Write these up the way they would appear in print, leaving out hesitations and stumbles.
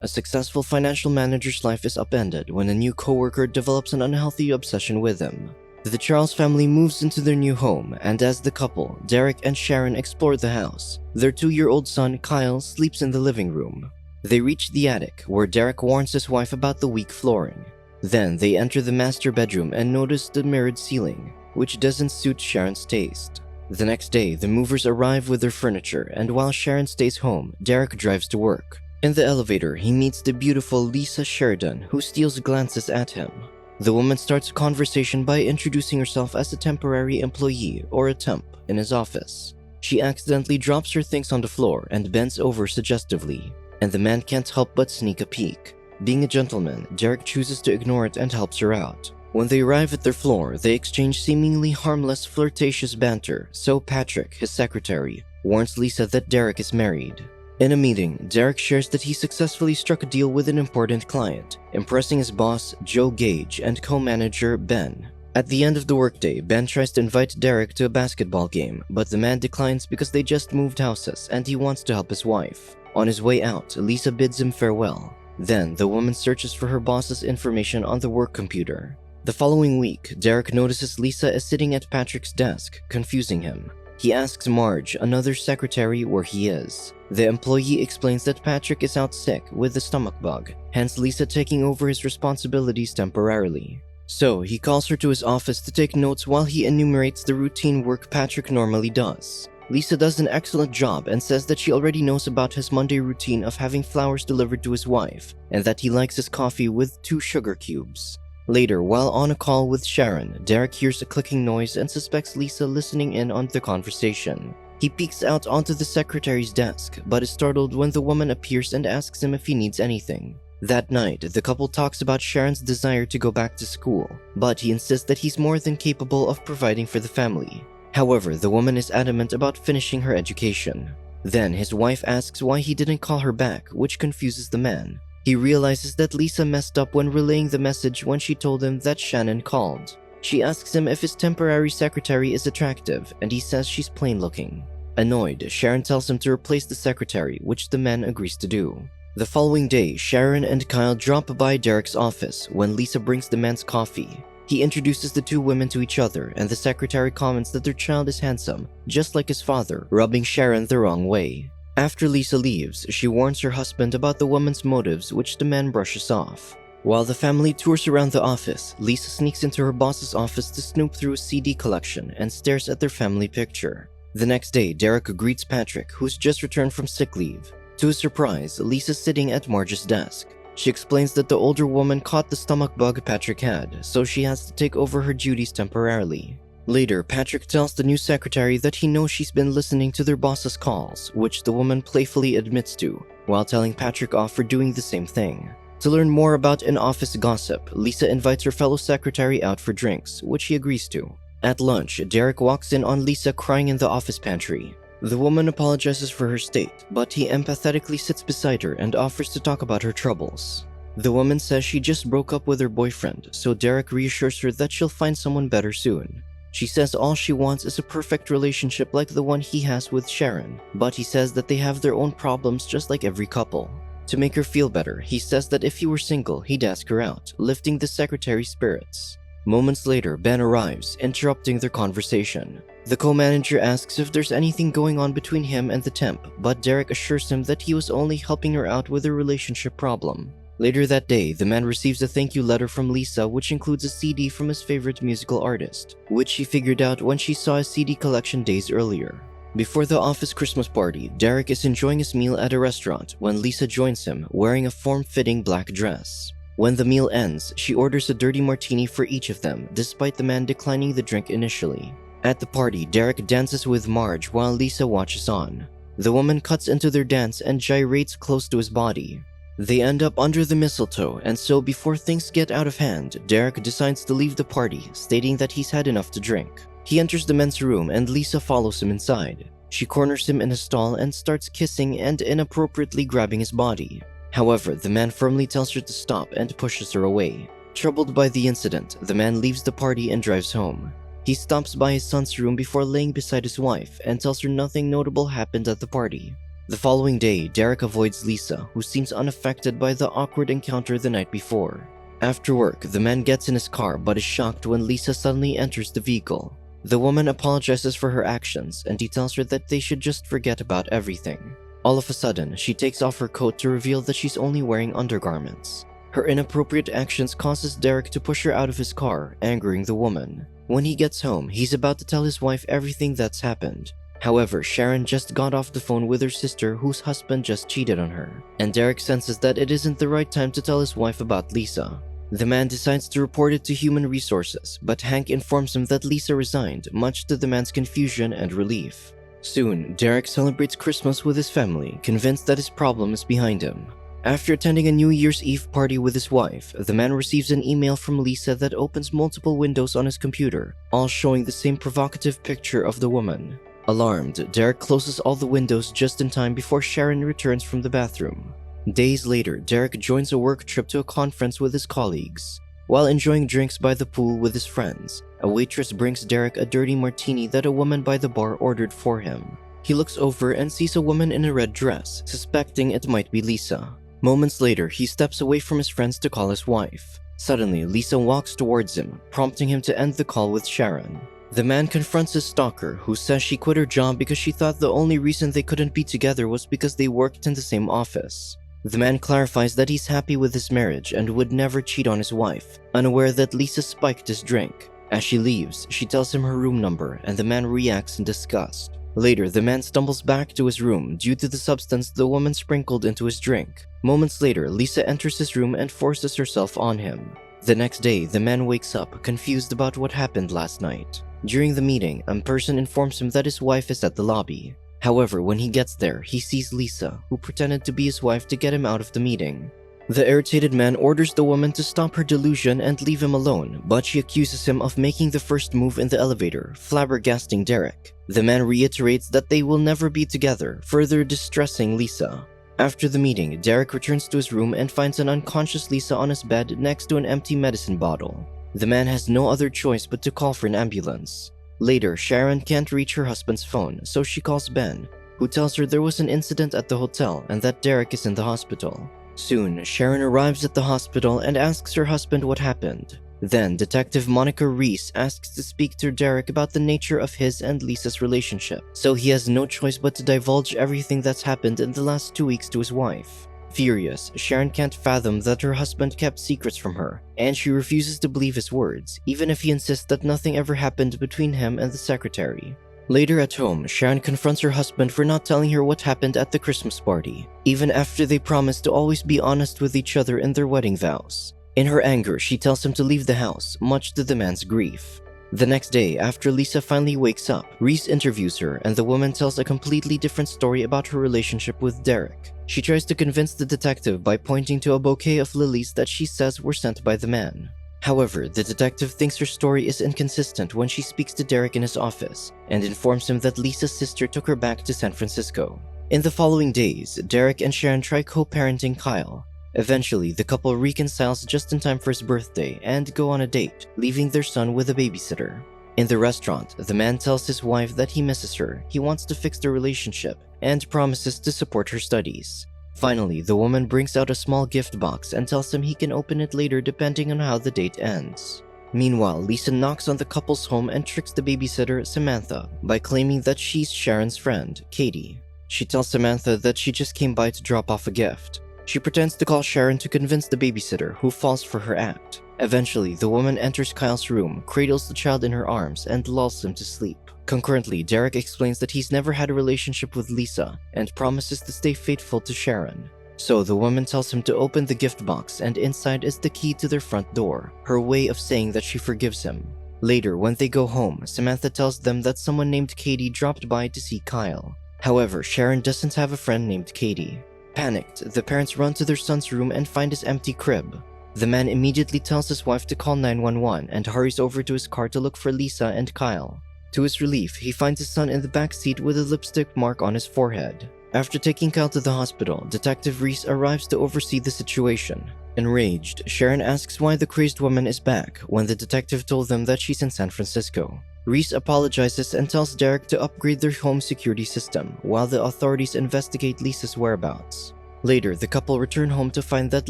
A successful financial manager's life is upended when a new coworker develops an unhealthy obsession with him. The Charles family moves into their new home, and as the couple, Derek and Sharon, explore the house, their 2-year-old son, Kyle, sleeps in the living room. They reach the attic, where Derek warns his wife about the weak flooring. Then they enter the master bedroom and notice the mirrored ceiling, which doesn't suit Sharon's taste. The next day, the movers arrive with their furniture, and while Sharon stays home, Derek drives to work. In the elevator, he meets the beautiful Lisa Sheridan, who steals glances at him. The woman starts a conversation by introducing herself as a temporary employee or a temp in his office. She accidentally drops her things on the floor and bends over suggestively, and the man can't help but sneak a peek. Being a gentleman, Derek chooses to ignore it and helps her out. When they arrive at their floor, they exchange seemingly harmless, flirtatious banter, so Patrick, his secretary, warns Lisa that Derek is married. In a meeting, Derek shares that he successfully struck a deal with an important client, impressing his boss, Joe Gage, and co-manager, Ben. At the end of the workday, Ben tries to invite Derek to a basketball game, but the man declines because they just moved houses and he wants to help his wife. On his way out, Lisa bids him farewell. Then, the woman searches for her boss's information on the work computer. The following week, Derek notices Lisa is sitting at Patrick's desk, confusing him. He asks Marge, another secretary, where he is. The employee explains that Patrick is out sick with the stomach bug, hence Lisa taking over his responsibilities temporarily. So, he calls her to his office to take notes while he enumerates the routine work Patrick normally does. Lisa does an excellent job and says that she already knows about his Monday routine of having flowers delivered to his wife, and that he likes his coffee with 2 sugar cubes. Later, while on a call with Sharon, Derek hears a clicking noise and suspects Lisa listening in on the conversation. He peeks out onto the secretary's desk, but is startled when the woman appears and asks him if he needs anything. That night, the couple talks about Sharon's desire to go back to school, but he insists that he's more than capable of providing for the family. However, the woman is adamant about finishing her education. Then, his wife asks why he didn't call her back, which confuses the man. He realizes that Lisa messed up when relaying the message when she told him that Shannon called. She asks him if his temporary secretary is attractive, and he says she's plain looking. Annoyed, Sharon tells him to replace the secretary, which the man agrees to do. The following day, Sharon and Kyle drop by Derek's office when Lisa brings the man's coffee. He introduces the 2 women to each other, and the secretary comments that their child is handsome, just like his father, rubbing Sharon the wrong way. After Lisa leaves, she warns her husband about the woman's motives, which the man brushes off. While the family tours around the office, Lisa sneaks into her boss's office to snoop through a CD collection and stares at their family picture. The next day, Derek greets Patrick, who's just returned from sick leave. To his surprise, Lisa's sitting at Marge's desk. She explains that the older woman caught the stomach bug Patrick had, so she has to take over her duties temporarily. Later, Patrick tells the new secretary that he knows she's been listening to their boss's calls, which the woman playfully admits to, while telling Patrick off for doing the same thing. To learn more about in-office gossip, Lisa invites her fellow secretary out for drinks, which he agrees to. At lunch, Derek walks in on Lisa crying in the office pantry. The woman apologizes for her state, but he empathetically sits beside her and offers to talk about her troubles. The woman says she just broke up with her boyfriend, so Derek reassures her that she'll find someone better soon. She says all she wants is a perfect relationship like the one he has with Sharon, but he says that they have their own problems just like every couple. To make her feel better, he says that if he were single, he'd ask her out, lifting the secretary's spirits. Moments later, Ben arrives, interrupting their conversation. The co-manager asks if there's anything going on between him and the temp, but Derek assures him that he was only helping her out with a relationship problem. Later that day, the man receives a thank you letter from Lisa, which includes a CD from his favorite musical artist, which she figured out when she saw his CD collection days earlier. Before the office Christmas party, Derek is enjoying his meal at a restaurant when Lisa joins him, wearing a form-fitting black dress. When the meal ends, she orders a dirty martini for each of them, despite the man declining the drink initially. At the party, Derek dances with Marge while Lisa watches on. The woman cuts into their dance and gyrates close to his body. They end up under the mistletoe, and so before things get out of hand, Derek decides to leave the party, stating that he's had enough to drink. He enters the men's room and Lisa follows him inside. She corners him in a stall and starts kissing and inappropriately grabbing his body. However, the man firmly tells her to stop and pushes her away. Troubled by the incident, the man leaves the party and drives home. He stops by his son's room before laying beside his wife and tells her nothing notable happened at the party. The following day, Derek avoids Lisa, who seems unaffected by the awkward encounter the night before. After work, the man gets in his car but is shocked when Lisa suddenly enters the vehicle. The woman apologizes for her actions and he tells her that they should just forget about everything. All of a sudden, she takes off her coat to reveal that she's only wearing undergarments. Her inappropriate actions causes Derek to push her out of his car, angering the woman. When he gets home, he's about to tell his wife everything that's happened. However, Sharon just got off the phone with her sister whose husband just cheated on her, and Derek senses that it isn't the right time to tell his wife about Lisa. The man decides to report it to Human Resources, but Hank informs him that Lisa resigned, much to the man's confusion and relief. Soon, Derek celebrates Christmas with his family, convinced that his problem is behind him. After attending a New Year's Eve party with his wife, the man receives an email from Lisa that opens multiple windows on his computer, all showing the same provocative picture of the woman. Alarmed, Derek closes all the windows just in time before Sharon returns from the bathroom. Days later, Derek joins a work trip to a conference with his colleagues. While enjoying drinks by the pool with his friends, a waitress brings Derek a dirty martini that a woman by the bar ordered for him. He looks over and sees a woman in a red dress, suspecting it might be Lisa. Moments later, he steps away from his friends to call his wife. Suddenly, Lisa walks towards him, prompting him to end the call with Sharon. The man confronts his stalker, who says she quit her job because she thought the only reason they couldn't be together was because they worked in the same office. The man clarifies that he's happy with his marriage and would never cheat on his wife, unaware that Lisa spiked his drink. As she leaves, she tells him her room number, and the man reacts in disgust. Later, the man stumbles back to his room due to the substance the woman sprinkled into his drink. Moments later, Lisa enters his room and forces herself on him. The next day, the man wakes up, confused about what happened last night. During the meeting, a person informs him that his wife is at the lobby. However, when he gets there, he sees Lisa, who pretended to be his wife to get him out of the meeting. The irritated man orders the woman to stop her delusion and leave him alone, but she accuses him of making the first move in the elevator, flabbergasting Derek. The man reiterates that they will never be together, further distressing Lisa. After the meeting, Derek returns to his room and finds an unconscious Lisa on his bed next to an empty medicine bottle. The man has no other choice but to call for an ambulance. Later, Sharon can't reach her husband's phone, so she calls Ben, who tells her there was an incident at the hotel and that Derek is in the hospital. Soon, Sharon arrives at the hospital and asks her husband what happened. Then, Detective Monica Reese asks to speak to Derek about the nature of his and Lisa's relationship, so he has no choice but to divulge everything that's happened in the last 2 weeks to his wife. Furious, Sharon can't fathom that her husband kept secrets from her, and she refuses to believe his words, even if he insists that nothing ever happened between him and the secretary. Later at home, Sharon confronts her husband for not telling her what happened at the Christmas party, even after they promised to always be honest with each other in their wedding vows. In her anger, she tells him to leave the house, much to the man's grief. The next day, after Lisa finally wakes up, Reese interviews her and the woman tells a completely different story about her relationship with Derek. She tries to convince the detective by pointing to a bouquet of lilies that she says were sent by the man. However, the detective thinks her story is inconsistent when she speaks to Derek in his office and informs him that Lisa's sister took her back to San Francisco. In the following days, Derek and Sharon try co-parenting Kyle. Eventually, the couple reconciles just in time for his birthday and go on a date, leaving their son with a babysitter. In the restaurant, the man tells his wife that he misses her, he wants to fix their relationship, and promises to support her studies. Finally, the woman brings out a small gift box and tells him he can open it later depending on how the date ends. Meanwhile, Lisa knocks on the couple's home and tricks the babysitter, Samantha, by claiming that she's Sharon's friend, Katie. She tells Samantha that she just came by to drop off a gift. She pretends to call Sharon to convince the babysitter, who falls for her act. Eventually, the woman enters Kyle's room, cradles the child in her arms, and lulls him to sleep. Concurrently, Derek explains that he's never had a relationship with Lisa and promises to stay faithful to Sharon. So the woman tells him to open the gift box, and inside is the key to their front door, her way of saying that she forgives him. Later, when they go home, Samantha tells them that someone named Katie dropped by to see Kyle. However, Sharon doesn't have a friend named Katie. Panicked, the parents run to their son's room and find his empty crib. The man immediately tells his wife to call 911 and hurries over to his car to look for Lisa and Kyle. To his relief, he finds his son in the back seat with a lipstick mark on his forehead. After taking Kyle to the hospital, Detective Reese arrives to oversee the situation. Enraged, Sharon asks why the crazed woman is back when the detective told them that she's in San Francisco. Reese apologizes and tells Derek to upgrade their home security system while the authorities investigate Lisa's whereabouts. Later, the couple return home to find that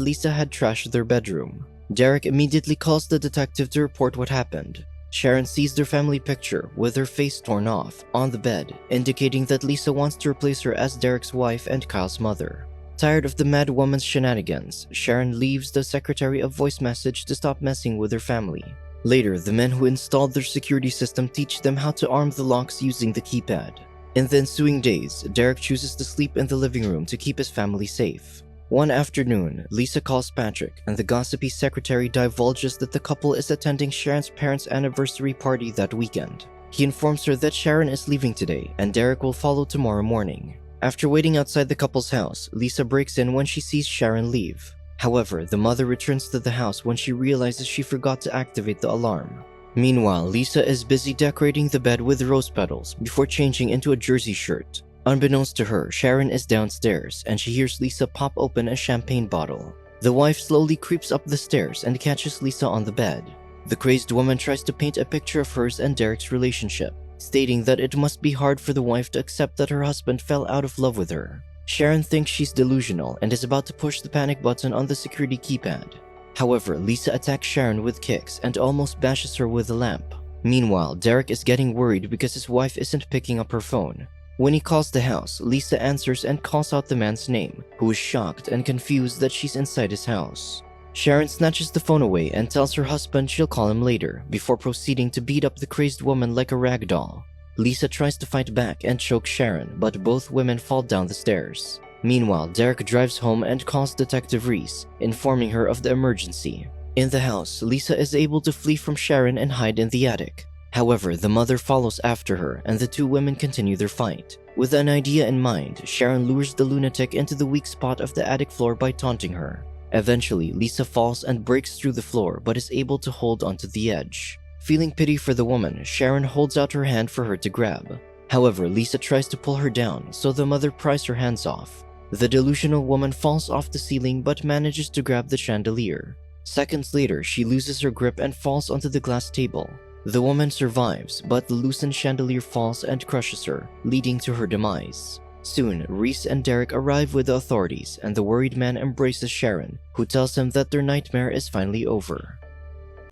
Lisa had trashed their bedroom. Derek immediately calls the detective to report what happened. Sharon sees their family picture with her face torn off on the bed, indicating that Lisa wants to replace her as Derek's wife and Kyle's mother. Tired of the mad woman's shenanigans, Sharon leaves the secretary a voice message to stop messing with her family. Later, the men who installed their security system teach them how to arm the locks using the keypad. In the ensuing days, Derek chooses to sleep in the living room to keep his family safe. One afternoon, Lisa calls Patrick, and the gossipy secretary divulges that the couple is attending Sharon's parents' anniversary party that weekend. He informs her that Sharon is leaving today, and Derek will follow tomorrow morning. After waiting outside the couple's house, Lisa breaks in when she sees Sharon leave. However, the mother returns to the house when she realizes she forgot to activate the alarm. Meanwhile, Lisa is busy decorating the bed with rose petals before changing into a jersey shirt. Unbeknownst to her, Sharon is downstairs and she hears Lisa pop open a champagne bottle. The wife slowly creeps up the stairs and catches Lisa on the bed. The crazed woman tries to paint a picture of hers and Derek's relationship, stating that it must be hard for the wife to accept that her husband fell out of love with her. Sharon thinks she's delusional and is about to push the panic button on the security keypad. However, Lisa attacks Sharon with kicks and almost bashes her with a lamp. Meanwhile, Derek is getting worried because his wife isn't picking up her phone. When he calls the house, Lisa answers and calls out the man's name, who is shocked and confused that she's inside his house. Sharon snatches the phone away and tells her husband she'll call him later, before proceeding to beat up the crazed woman like a rag doll. Lisa tries to fight back and choke Sharon, but both women fall down the stairs. Meanwhile, Derek drives home and calls Detective Reese, informing her of the emergency. In the house, Lisa is able to flee from Sharon and hide in the attic. However, the mother follows after her and the two women continue their fight. With an idea in mind, Sharon lures the lunatic into the weak spot of the attic floor by taunting her. Eventually, Lisa falls and breaks through the floor but is able to hold onto the edge. Feeling pity for the woman, Sharon holds out her hand for her to grab. However, Lisa tries to pull her down, so the mother pries her hands off. The delusional woman falls off the ceiling but manages to grab the chandelier. Seconds later, she loses her grip and falls onto the glass table. The woman survives, but the loosened chandelier falls and crushes her, leading to her demise. Soon, Reese and Derek arrive with the authorities, and the worried man embraces Sharon, who tells him that their nightmare is finally over.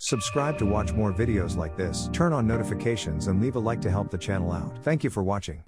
Subscribe to watch more videos like this, turn on notifications and leave a like to help the channel out. Thank you for watching.